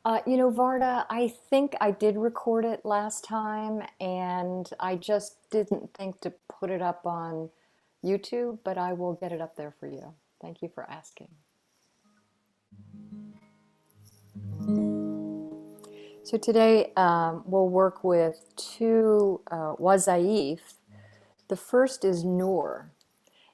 You know, Varda, I think I did record it last time and I just didn't think to put it up on YouTube, but I will get it up there for you. Thank you for asking. So today we'll work with two wazaif. The first is Noor,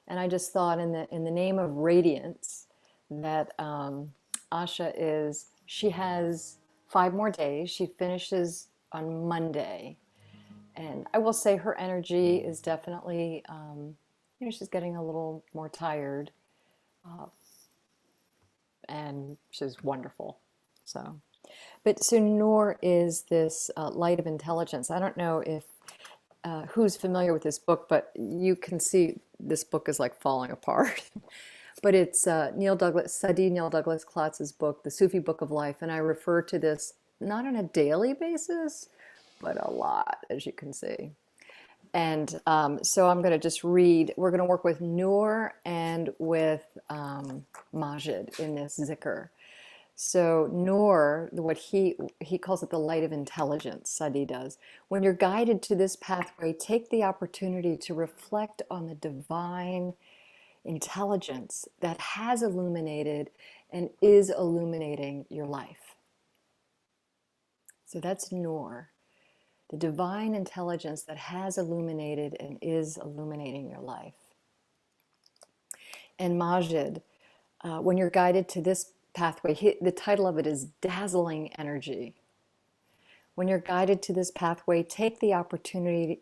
and I just thought in the name of radiance that Asha is. She has 5 more days. She finishes on Monday. And I will say her energy is definitely, she's getting a little more tired, uh, and she's wonderful. So, but so Noor is this light of intelligence. I don't know if who's familiar with this book, but you can see this book is like falling apart. But it's Neil Douglas Klotz's book, The Sufi Book of Life, and I refer to this not on a daily basis, but a lot, as you can see. And so I'm going to just read. We're going to work with Noor and with Majid in this Zikr. So Noor, what he calls it the light of intelligence, Sadi does. When you're guided to this pathway, take the opportunity to reflect on the divine intelligence that has illuminated and is illuminating your life. So that's Noor, the divine intelligence that has illuminated and is illuminating your life. And Majid, when you're guided to this pathway, the title of it is Dazzling Energy. When you're guided to this pathway, take the opportunity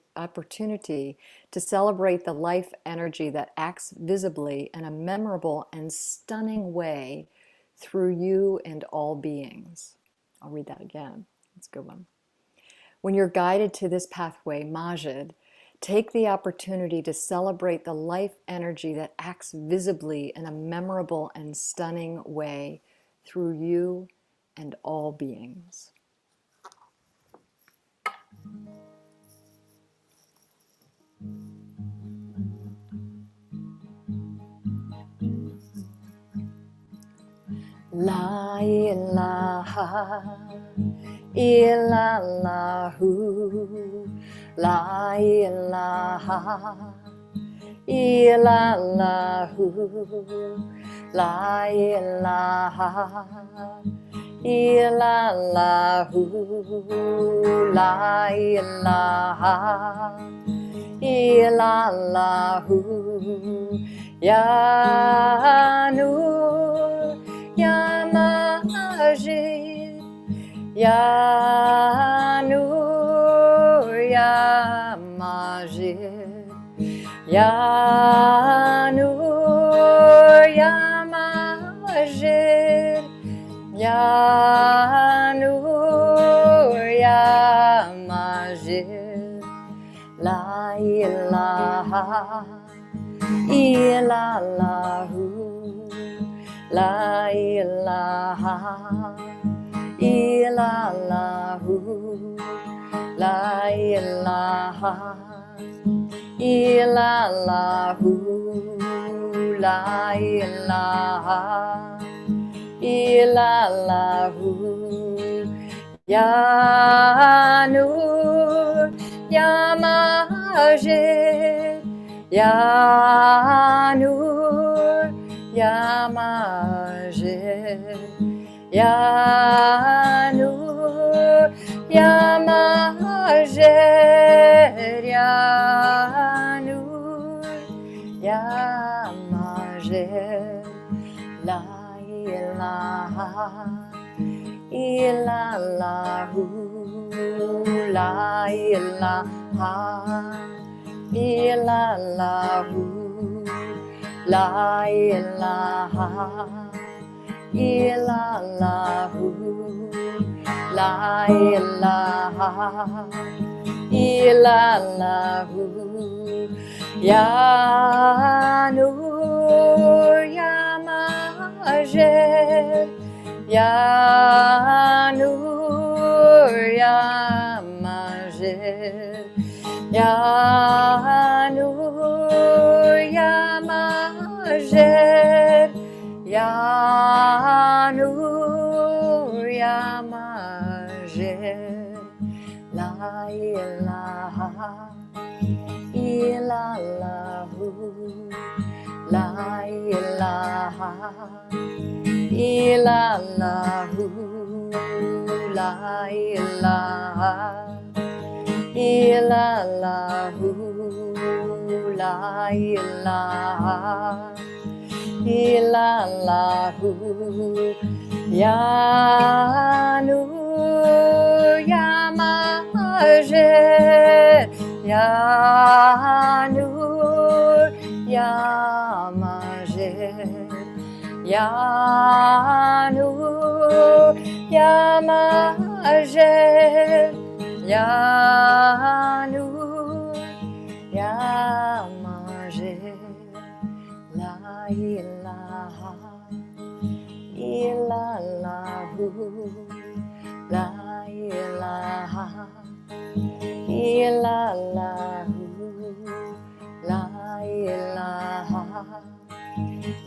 to celebrate the life energy that acts visibly in a memorable and stunning way through you and all beings. I'll read that again. That's a good one. When you're guided to this pathway, Majid, take the opportunity to celebrate the life energy that acts visibly in a memorable and stunning way through you and all beings. La ilaha illallahu, la ilaha illallahu, la ilaha illallahu, la ilaha illallahu, ya nur, ya majid, ya nur, ya majid, ya nur, ya majid, ya nur, ya majid, la ilaha illallahu, la ilaha illallahu, la ilaha illallahu, la ilaha illallahu, ya nur, ya majid, ya nur, ya majid, ya nur, ya majid, ya nur, ya majid, la ilaha illallahu, la ilaha illallahu, la ilaha illallahu, la ilaha illallahu, ya nur, ya majid, ya nur, ya majid, ya nur, ya majid, ya nur, ya majid. ilaha illallahu, la ilaha illallahu, la ilaha illallahu, la ilaha illallahu, ya nur ya majid, ya nur ya majid, ya nur ya majid, ya nur ya majid, la ilaha illallahu, la ilaha illallahu, la ilaha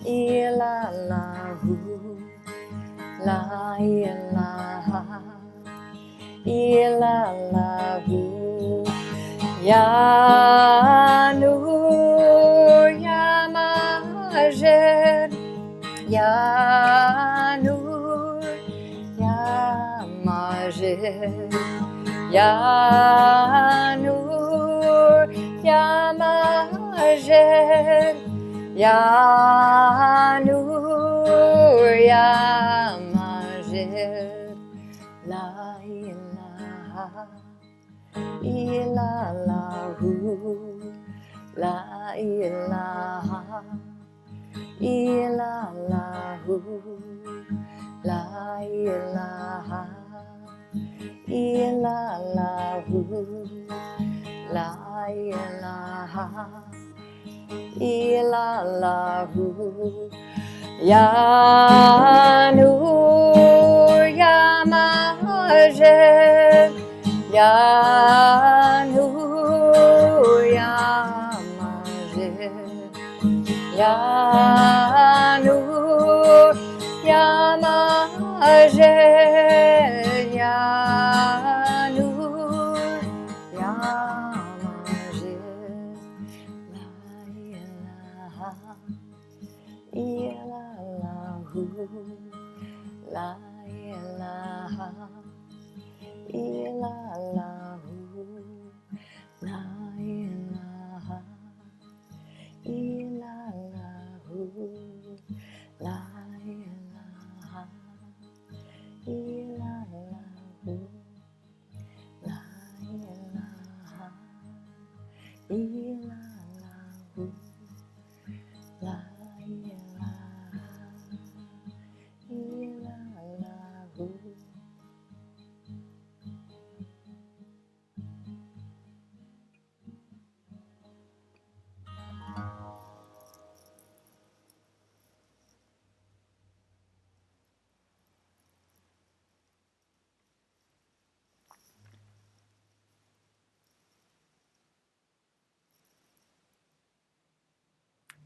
illallahu, la ilaha illallahu, ya nur ya majid, ya nur ya majid, ya nur ya majid, ya nur ya majid, la ilaha illallahu, la ilaha illallahu, la ilaha illallahu, la ilaha illallahu, ya nur ya majid, ya nur ya majid, ya nur ya majid, ya nur ya majid, la ilaha illallahu, la ilaha illallahu, la ilaha illallahu, la ilaha illallahu, la ilaha illallahu, la ilaha illallahu.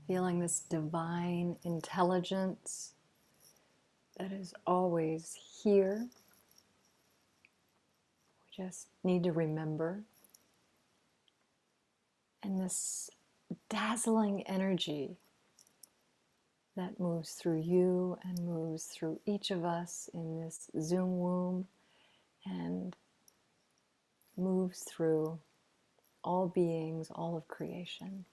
Feeling this divine intelligence that is always here. We just need to remember. And this dazzling energy that moves through you and moves through each of us in this Zoom womb and moves through all beings, all of creation.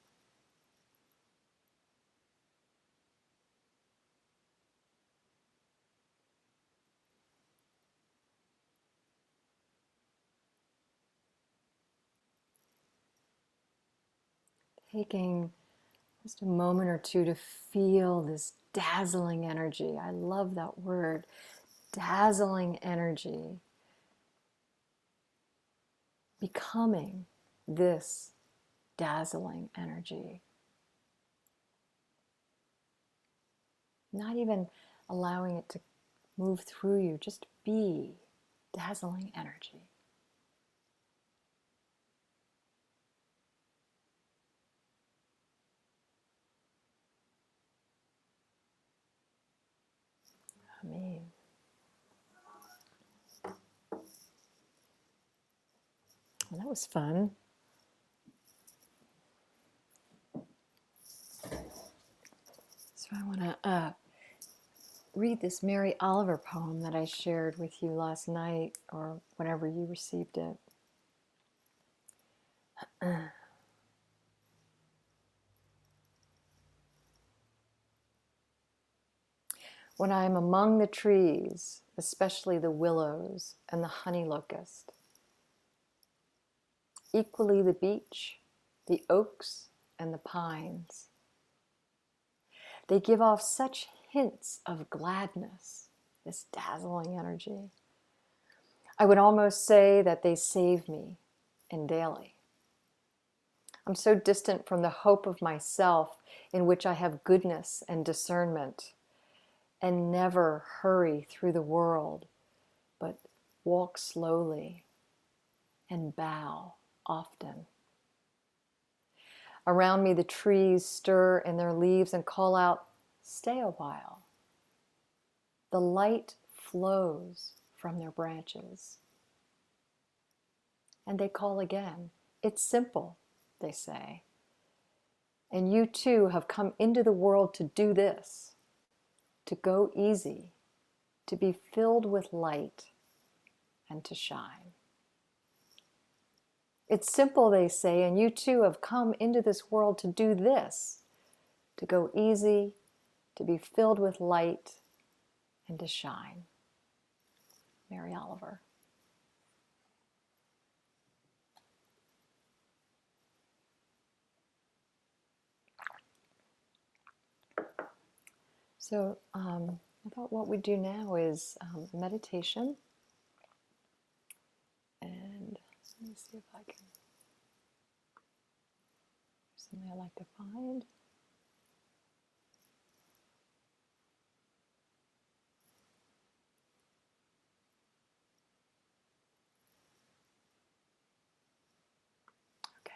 Taking just a moment or two to feel this dazzling energy. I love that word, dazzling energy. Becoming this dazzling energy. Not even allowing it to move through you, just be dazzling energy. Amen. was fun. So I want to read this Mary Oliver poem that I shared with you last night or whenever you received it. When I am among the trees, especially the willows and the honey locust, equally the beech, the oaks, and the pines, they give off such hints of gladness, this dazzling energy. I would almost say that they save me in daily. I'm so distant from the hope of myself in which I have goodness and discernment, and never hurry through the world, but walk slowly and bow often. Around me the trees stir in their leaves and call out, "Stay a while." The light flows from their branches. And they call again. "It's simple," they say. And you too have come into the world to do this, to go easy, to be filled with light, and to shine. It's simple, they say, and you too have come into this world to do this, to go easy, to be filled with light, and to shine. Mary Oliver. So I thought what we do now is meditation. And let me see if I can, something I like to find. Okay.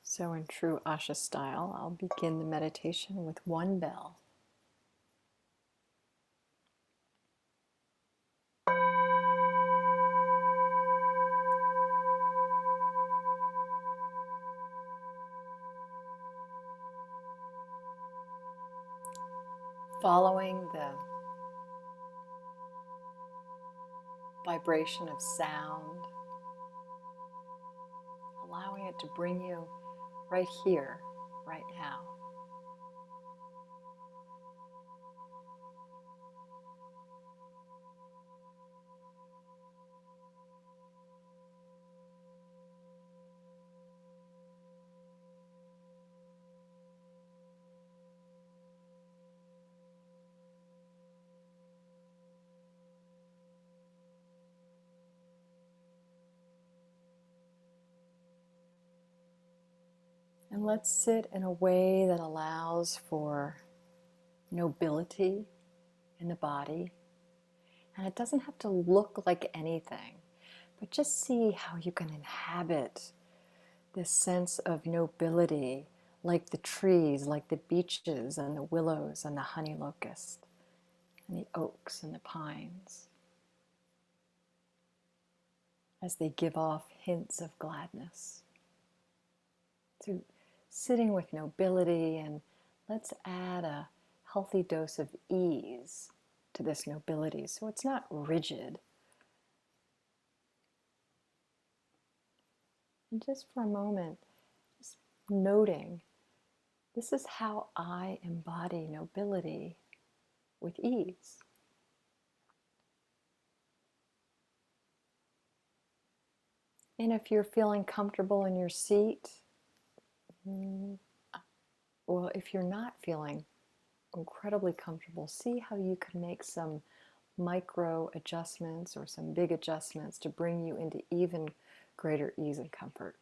So in true Asha style, I'll begin the meditation with one bell. Following the vibration of sound, allowing it to bring you right here, right now. And let's sit in a way that allows for nobility in the body. And it doesn't have to look like anything, but just see how you can inhabit this sense of nobility, like the trees, like the beeches and the willows and the honey locust and the oaks and the pines, as they give off hints of gladness. So sitting with nobility, and let's add a healthy dose of ease to this nobility so it's not rigid. And just for a moment, just noting, this is how I embody nobility with ease. And if you're feeling comfortable in your seat, well, if you're not feeling incredibly comfortable, see how you can make some micro adjustments or some big adjustments to bring you into even greater ease and comfort.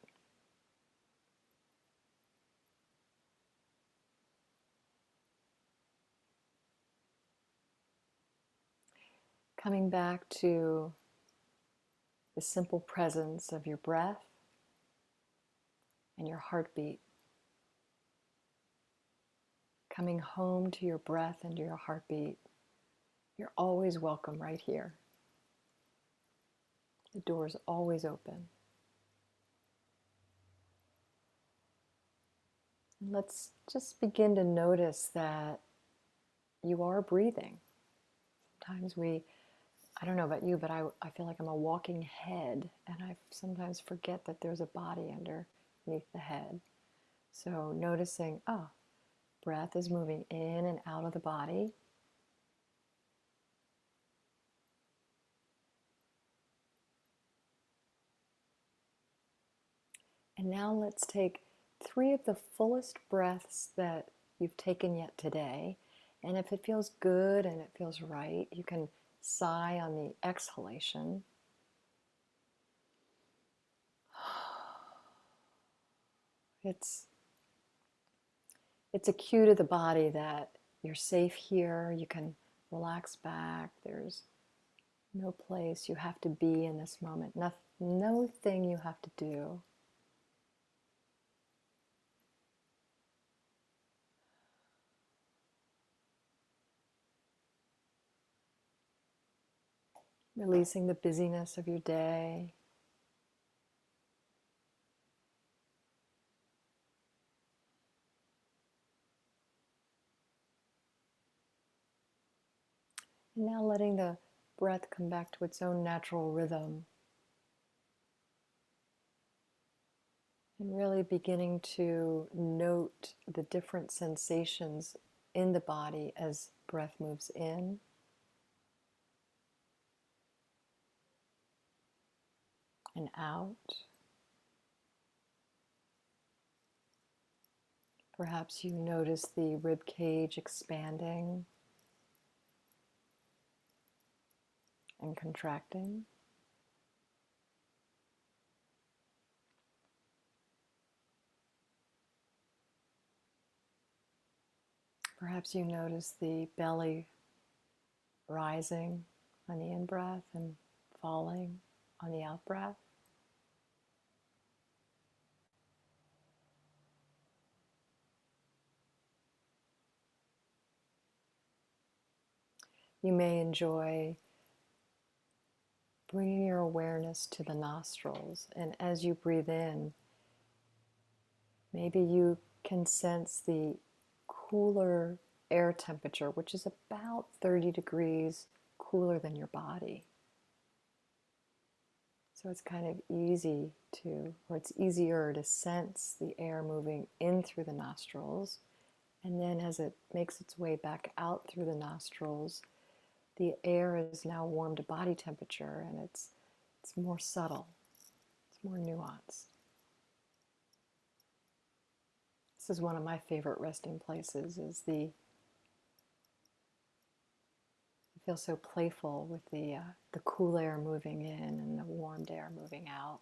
Coming back to the simple presence of your breath and your heartbeat. coming home to your breath and to your heartbeat, you're always welcome right here. The door is always open. And let's just begin to notice that you are breathing. Sometimes I don't know about you, but I feel like I'm a walking head, and I sometimes forget that there's a body underneath the head. So noticing, breath is moving in and out of the body. And now let's take 3 of the fullest breaths that you've taken yet today. And if it feels good and it feels right, you can sigh on the exhalation. It's a cue to the body that you're safe here. You can relax back. There's no place you have to be in this moment. No thing you have to do. Releasing the busyness of your day. And now letting the breath come back to its own natural rhythm. And really beginning to note the different sensations in the body as breath moves in and out. Perhaps you notice the rib cage expanding and contracting. Perhaps you notice the belly rising on the in-breath and falling on the out-breath. You may enjoy bringing your awareness to the nostrils, and as you breathe in, maybe you can sense the cooler air temperature, which is about 30 degrees cooler than your body. So it's kind of easy to, or it's easier to sense the air moving in through the nostrils. And then as it makes its way back out through the nostrils, the air is now warm to body temperature, and it's more subtle, it's more nuanced. This is one of my favorite resting places, I feel so playful with the cool air moving in and the warmed air moving out.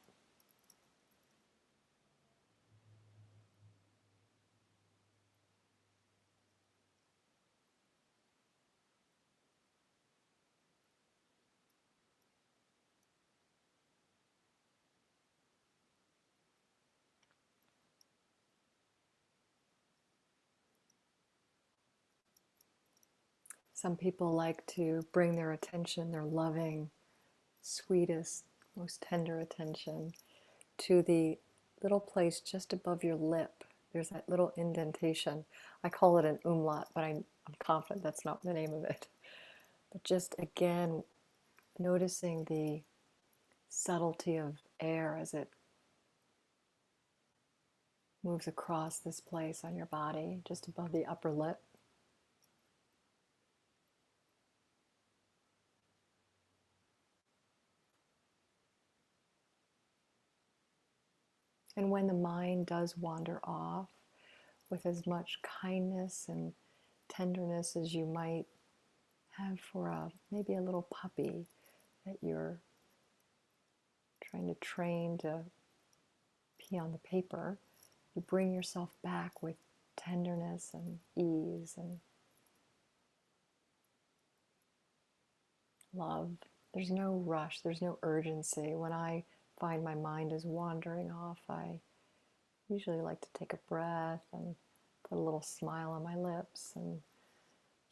Some people like to bring their attention, their loving, sweetest, most tender attention to the little place just above your lip. There's that little indentation. I call it an umlaut, but I'm confident that's not the name of it. But just again, noticing the subtlety of air as it moves across this place on your body, just above the upper lip. And when the mind does wander off, with as much kindness and tenderness as you might have for maybe a little puppy that you're trying to train to pee on the paper, you bring yourself back with tenderness and ease and love. There's no rush, there's no urgency. When I find my mind is wandering off, I usually like to take a breath and put a little smile on my lips and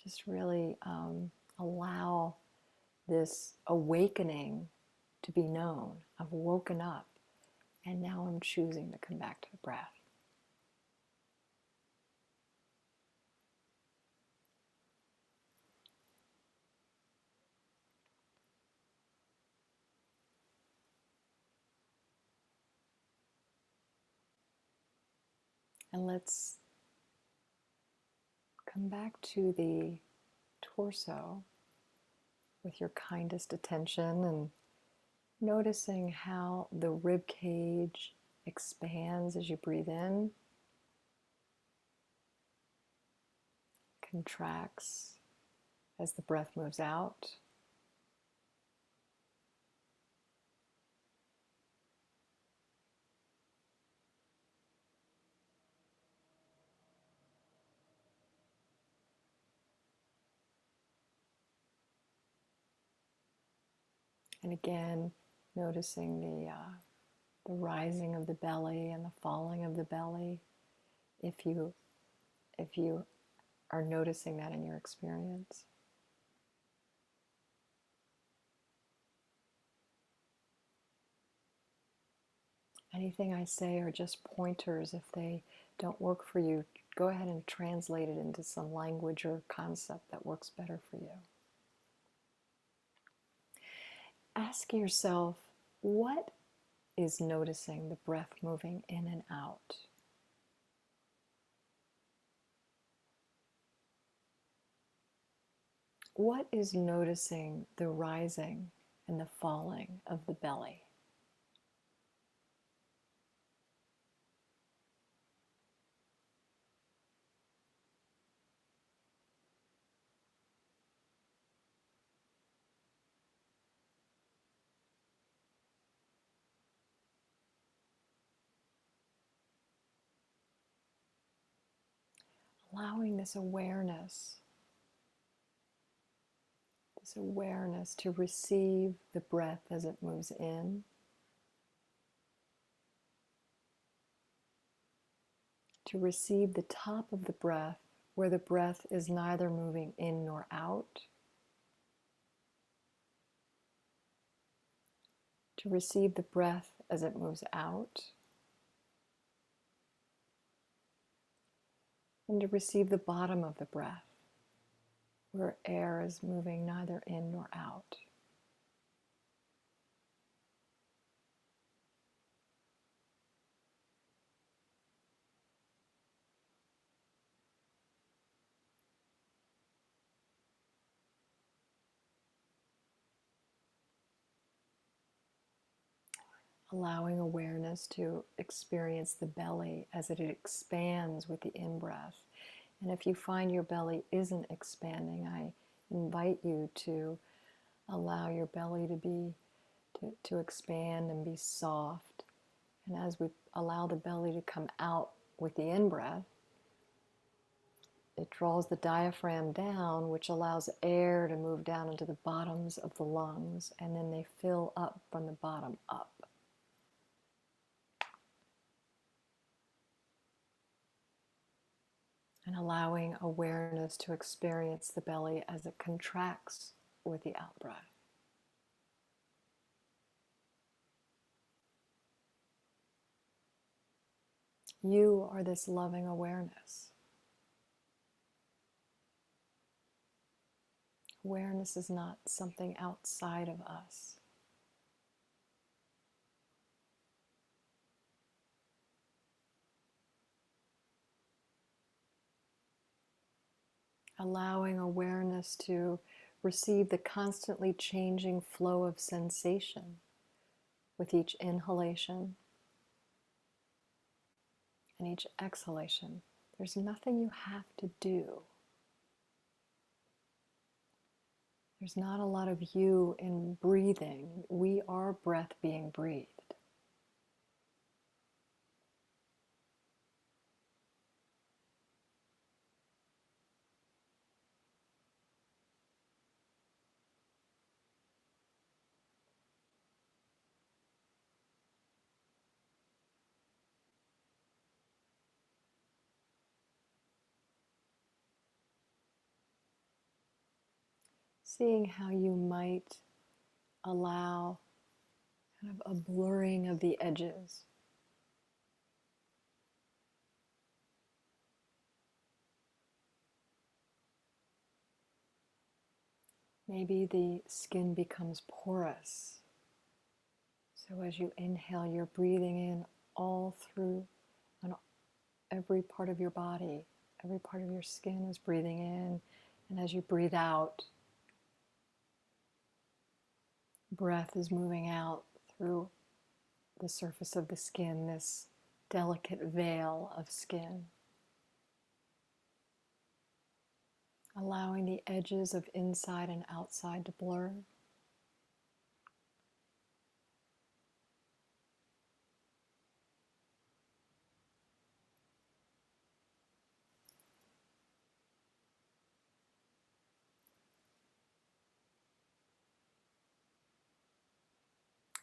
just really allow this awakening to be known. I've woken up and now I'm choosing to come back to the breath. And let's come back to the torso with your kindest attention and noticing how the rib cage expands as you breathe in, contracts as the breath moves out. And again, noticing the rising of the belly and the falling of the belly, if you are noticing that in your experience. Anything I say are just pointers. If they don't work for you, go ahead and translate it into some language or concept that works better for you. Ask yourself, what is noticing the breath moving in and out? What is noticing the rising and the falling of the belly? Allowing this awareness to receive the breath as it moves in, to receive the top of the breath where the breath is neither moving in nor out, to receive the breath as it moves out, and to receive the bottom of the breath where air is moving neither in nor out. Allowing awareness to experience the belly as it expands with the in-breath. And if you find your belly isn't expanding, I invite you to allow your belly to expand and be soft. And as we allow the belly to come out with the in-breath, it draws the diaphragm down, which allows air to move down into the bottoms of the lungs, and then they fill up from the bottom up. And allowing awareness to experience the belly as it contracts with the out-breath. You are this loving awareness. Awareness is not something outside of us. Allowing awareness to receive the constantly changing flow of sensation with each inhalation and each exhalation. There's nothing you have to do. There's not a lot of you in breathing. We are breath being breathed. Seeing how you might allow kind of a blurring of the edges. Maybe the skin becomes porous. So as you inhale, you're breathing in all through on every part of your body. Every part of your skin is breathing in. And as you breathe out, breath is moving out through the surface of the skin, this delicate veil of skin. Allowing the edges of inside and outside to blur.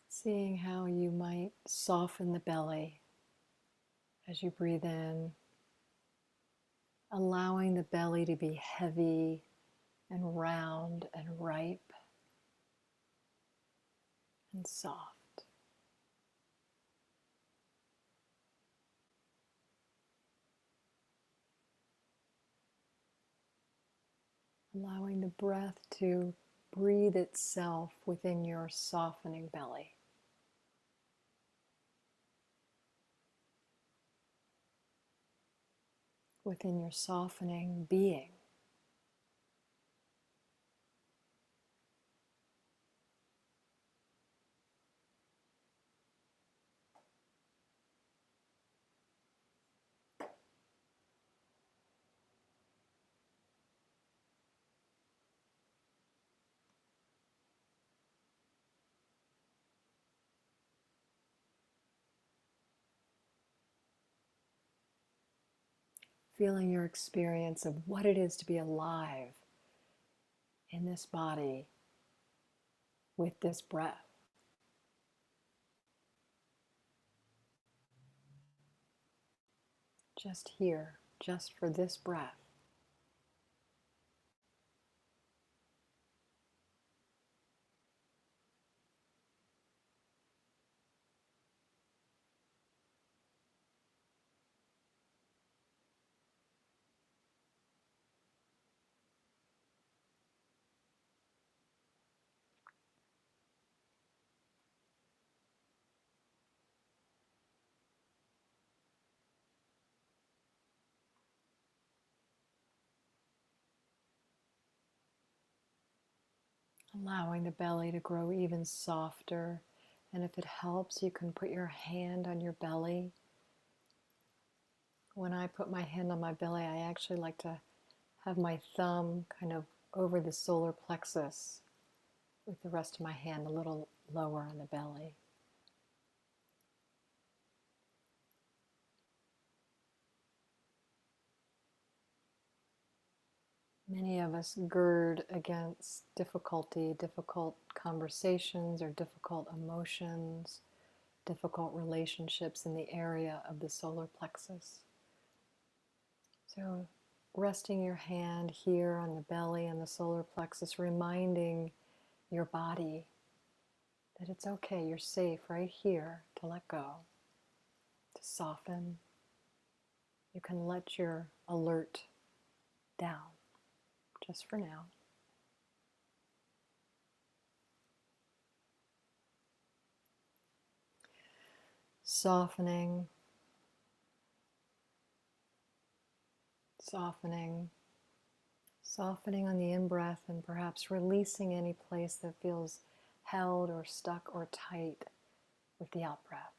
Seeing how you might soften the belly as you breathe in, allowing the belly to be heavy and round and ripe and soft. Allowing the breath to breathe itself within your softening belly. Within your softening being. Feeling your experience of what it is to be alive in this body with this breath. Just here, just for this breath. Allowing the belly to grow even softer. And if it helps, you can put your hand on your belly. When I put my hand on my belly, I actually like to have my thumb kind of over the solar plexus with the rest of my hand a little lower on the belly. Many of us gird against difficulty, difficult conversations or difficult emotions, difficult relationships in the area of the solar plexus. So resting your hand here on the belly and the solar plexus, reminding your body that it's okay, you're safe right here to let go, to soften. You can let your alert down just for now. Softening, softening, softening on the in-breath and perhaps releasing any place that feels held or stuck or tight with the out-breath.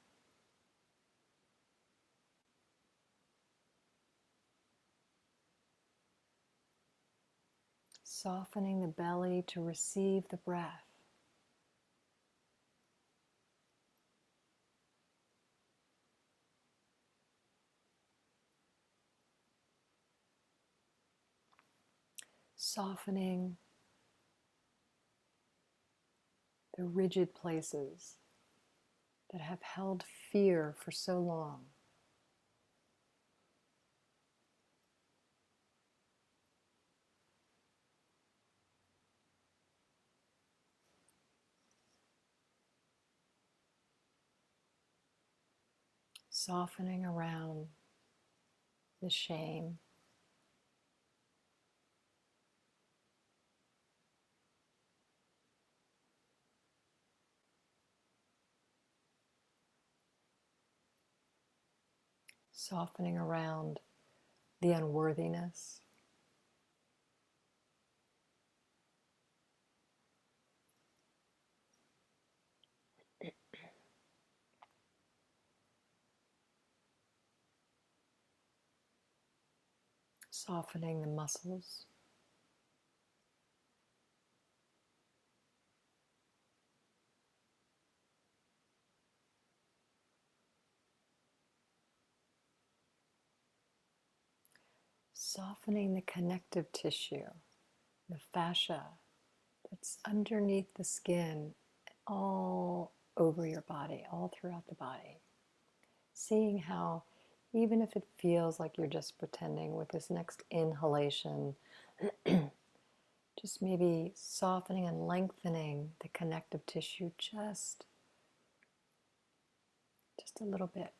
Softening the belly to receive the breath. Softening the rigid places that have held fear for so long. softening around the shame, softening around the unworthiness, softening the muscles, softening the connective tissue, the fascia that's underneath the skin, all over your body, all throughout the body. Seeing how, even if it feels like you're just pretending with this next inhalation, just maybe softening and lengthening the connective tissue just a little bit.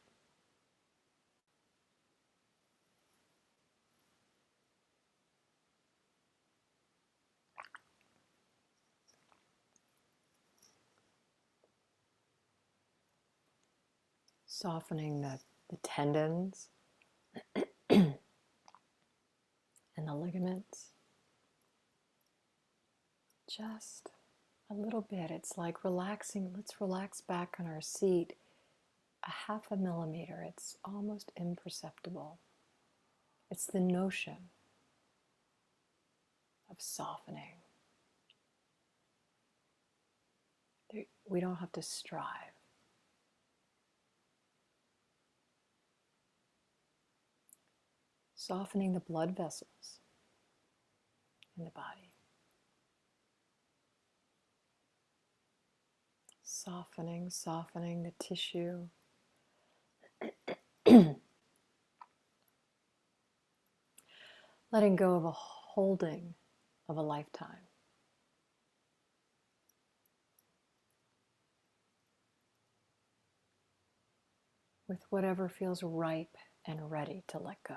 Softening the tendons and the ligaments. Just a little bit. It's like relaxing. Let's relax back on our seat a half a millimeter. It's almost imperceptible. It's the notion of softening. We don't have to strive. Softening the blood vessels in the body. Softening the tissue. Letting go of a holding of a lifetime. With whatever feels ripe and ready to let go.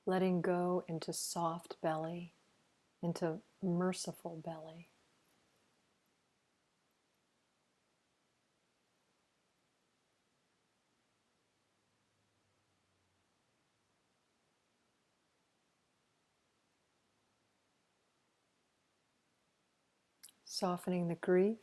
Letting go into soft belly, into merciful belly. Softening the grief.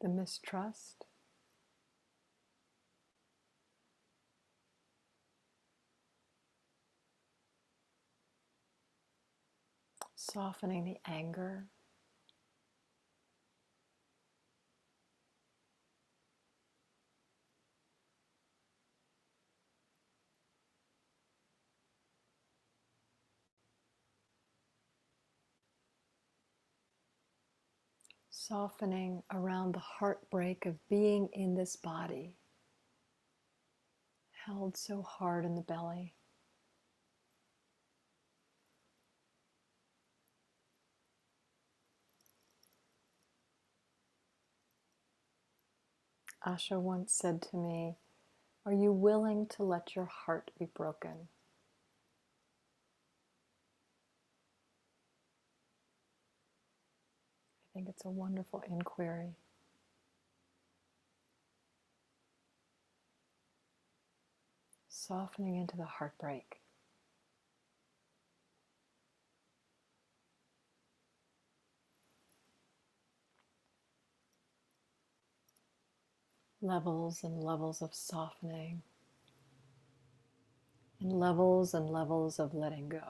The mistrust. Softening the anger. Softening around the heartbreak of being in this body, held so hard in the belly. Asha once said to me, "Are you willing to let your heart be broken?" I think it's a wonderful inquiry. Softening into the heartbreak. Levels and levels of softening. And levels of letting go.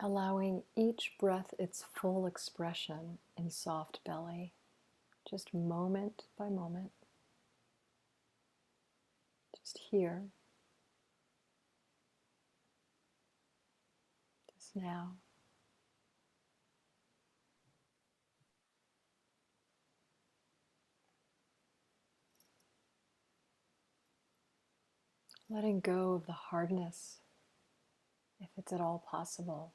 Allowing each breath its full expression in soft belly, just moment by moment, just here. now. Letting go of the hardness, if it's at all possible.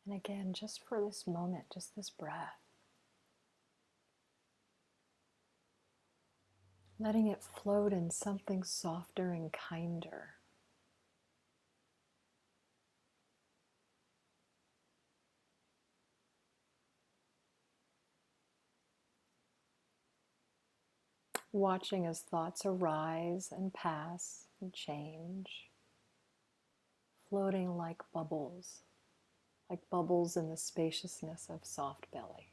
And again, just for this moment, just this breath, letting it float in something softer and kinder. Watching as thoughts arise and pass and change, floating like bubbles in the spaciousness of soft belly.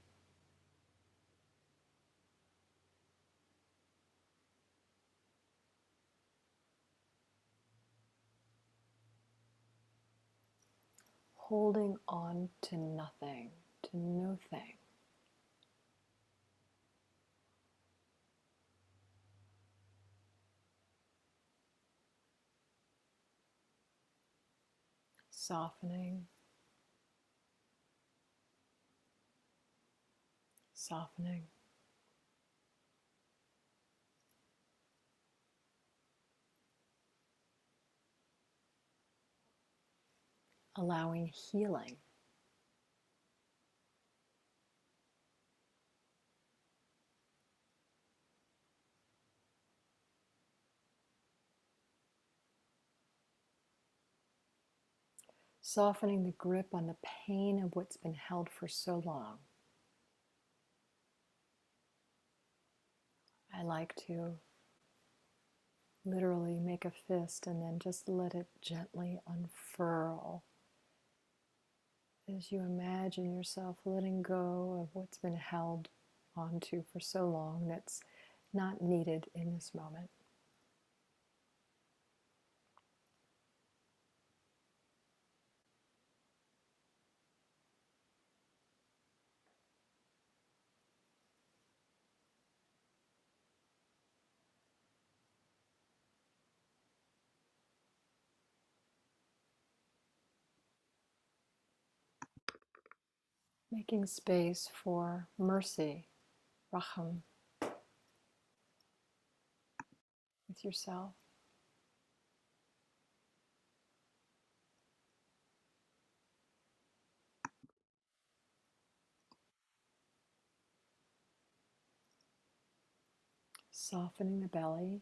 Holding on to nothing, to no thing. Softening, softening. Allowing healing. Softening the grip on the pain of what's been held for so long. I like to literally make a fist and then just let it gently unfurl as you imagine yourself letting go of what's been held onto for so long that's not needed in this moment. Making space for mercy, raham, with yourself. Softening the belly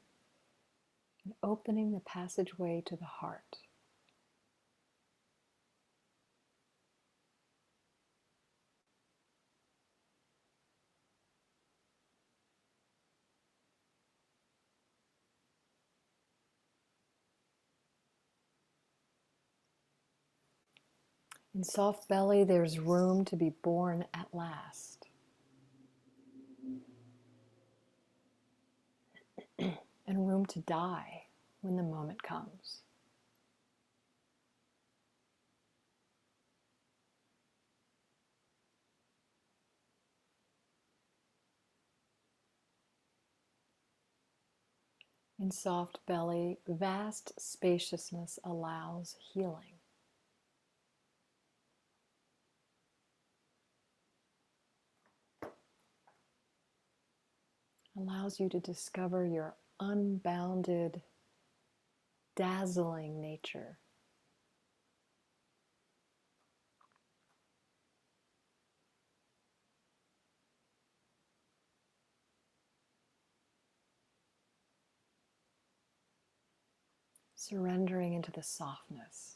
and opening the passageway to the heart. In soft belly, there's room to be born at last. And room to die when the moment comes. In soft belly, vast spaciousness allows healing. Allows you to discover your unbounded, dazzling nature. Surrendering into the softness.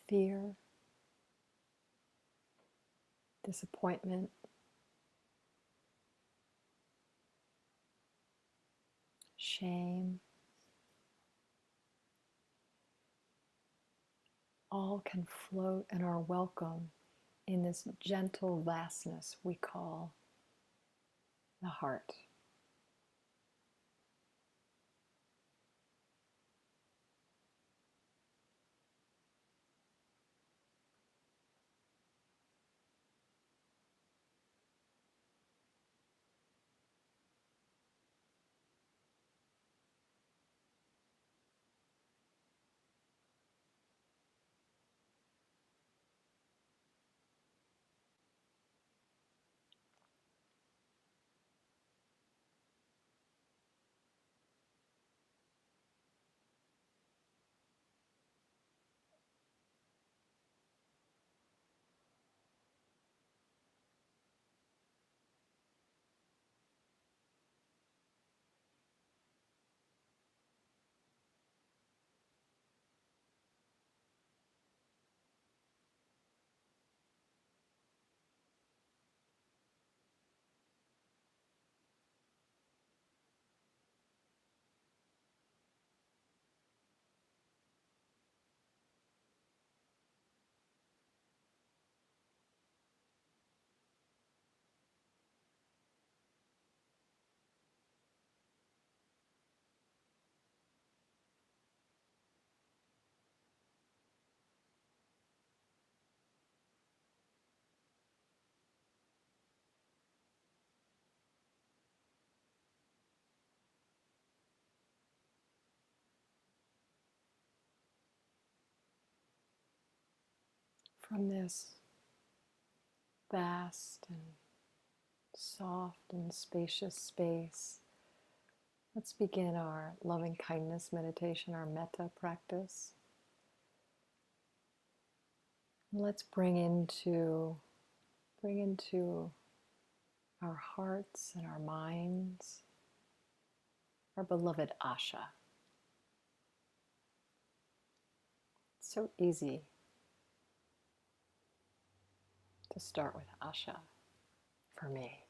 Fear, disappointment, shame, all can float and are welcome in this gentle vastness we call the heart. From this vast and soft and spacious space, let's begin our loving kindness meditation, our metta practice. Let's bring into our hearts and our minds our beloved Asha. It's so easy to start with Asha for me.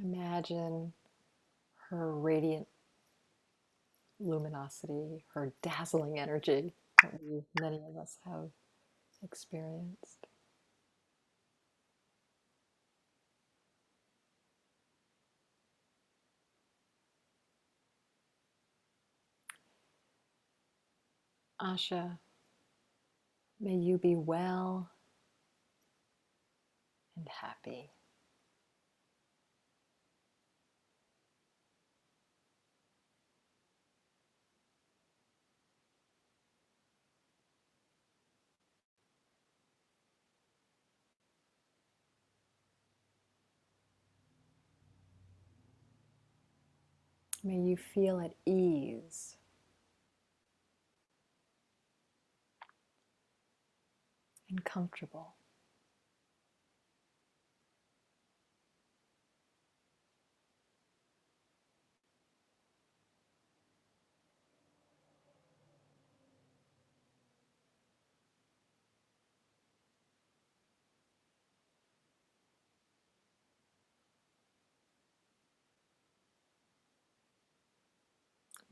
Imagine her radiant luminosity, her dazzling energy that many of us have experienced. Asha, may you be well and happy. May you feel at ease and comfortable.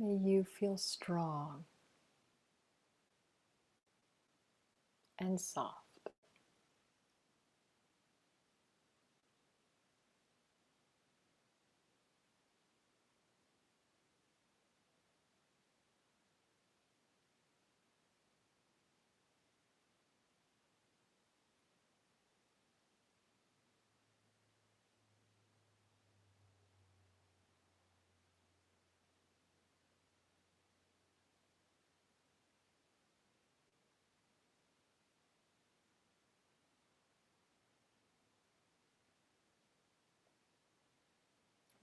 May you feel strong and soft.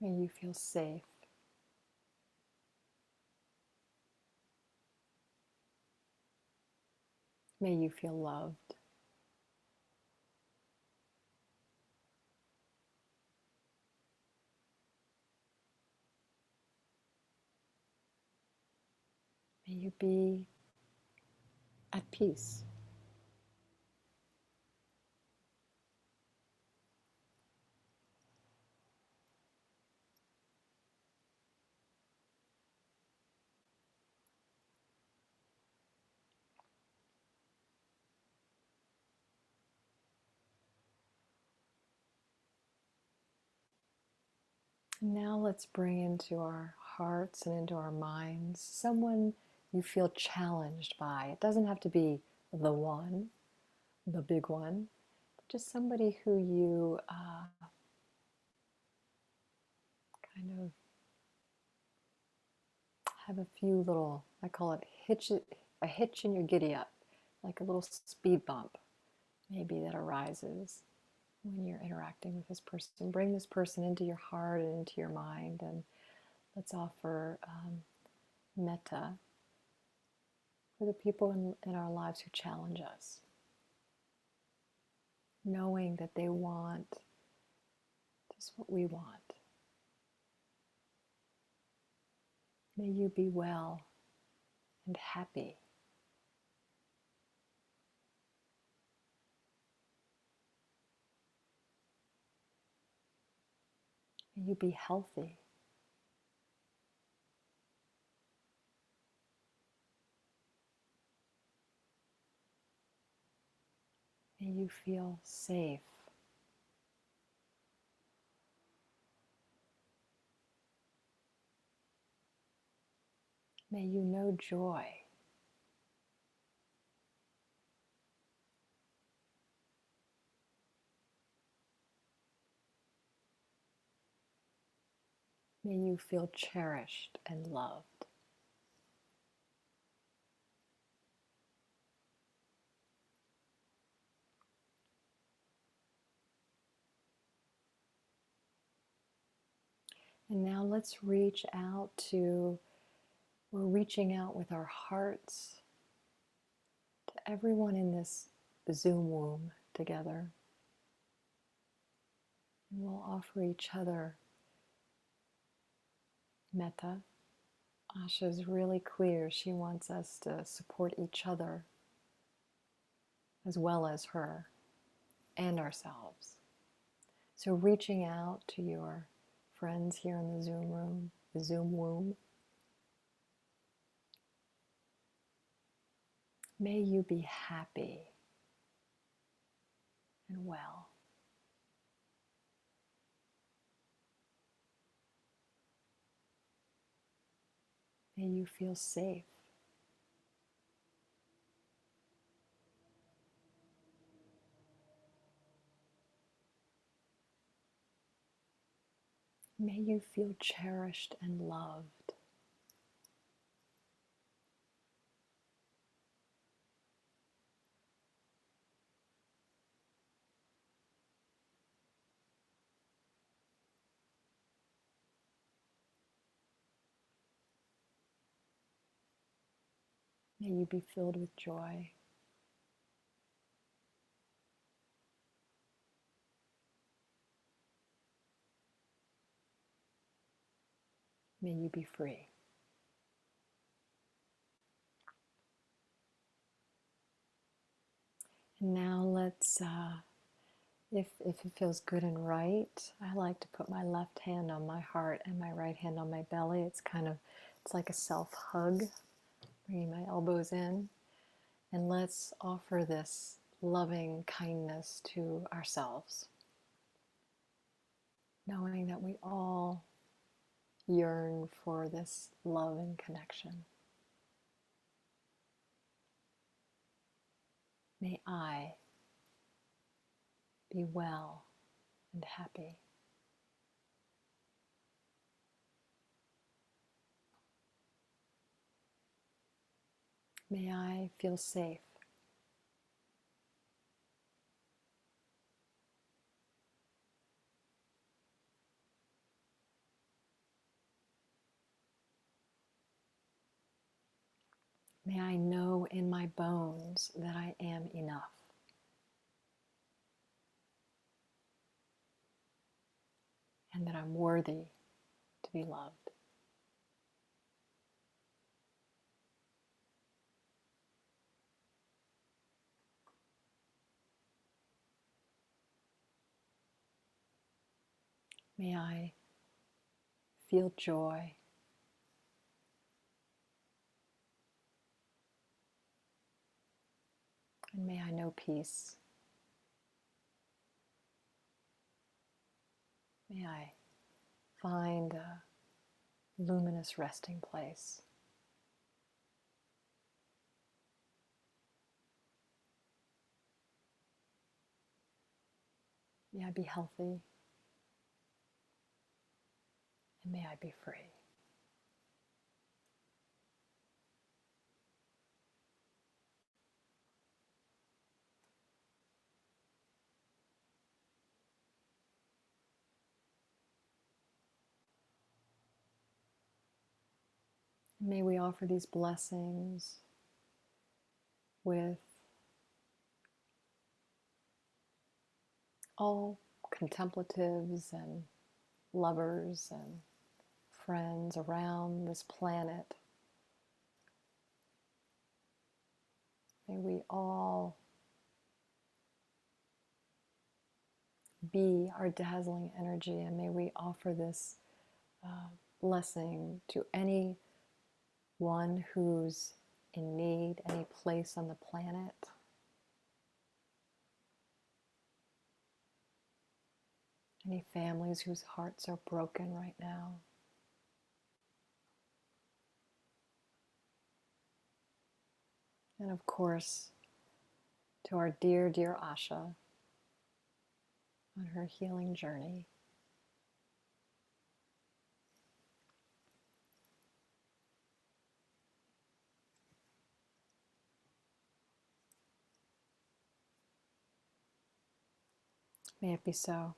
May you feel safe. May you feel loved. May you be at peace. And now let's bring into our hearts and into our minds someone you feel challenged by. It doesn't have to be the one, the big one, but just somebody who you kind of have a few little, I call it a hitch in your giddy up, like a little speed bump maybe that arises when you're interacting with this person. Bring this person into your heart and into your mind, and let's offer metta for the people in our lives who challenge us, knowing that they want just what we want. May you be well and happy. May you be healthy. May you feel safe. May you know joy. May you feel cherished and loved. And now let's reach out we're reaching out with our hearts to everyone in this Zoom womb together. And we'll offer each other metta. Asha is really clear. She wants us to support each other as well as her and ourselves. So reaching out to your friends here in the Zoom room, the Zoom womb. May you be happy and well. May you feel safe. May you feel cherished and loved. May you be filled with joy. May you be free. And now let's, if it feels good and right, I like to put my left hand on my heart and my right hand on my belly. It's like a self-hug, bringing my elbows in. And let's offer this loving kindness to ourselves, knowing that we all yearn for this love and connection. May I be well and happy. May I feel safe. May I know in my bones that I am enough. And that I'm worthy to be loved. May I feel joy. And may I know peace. May I find a luminous resting place. May I be healthy. And may I be free. May we offer these blessings with all contemplatives and lovers and friends around this planet. May we all be our dazzling energy, and may we offer this blessing to anyone who's in need, any place on the planet. Any families whose hearts are broken right now. And of course, to our dear, dear Asha on her healing journey. May it be so.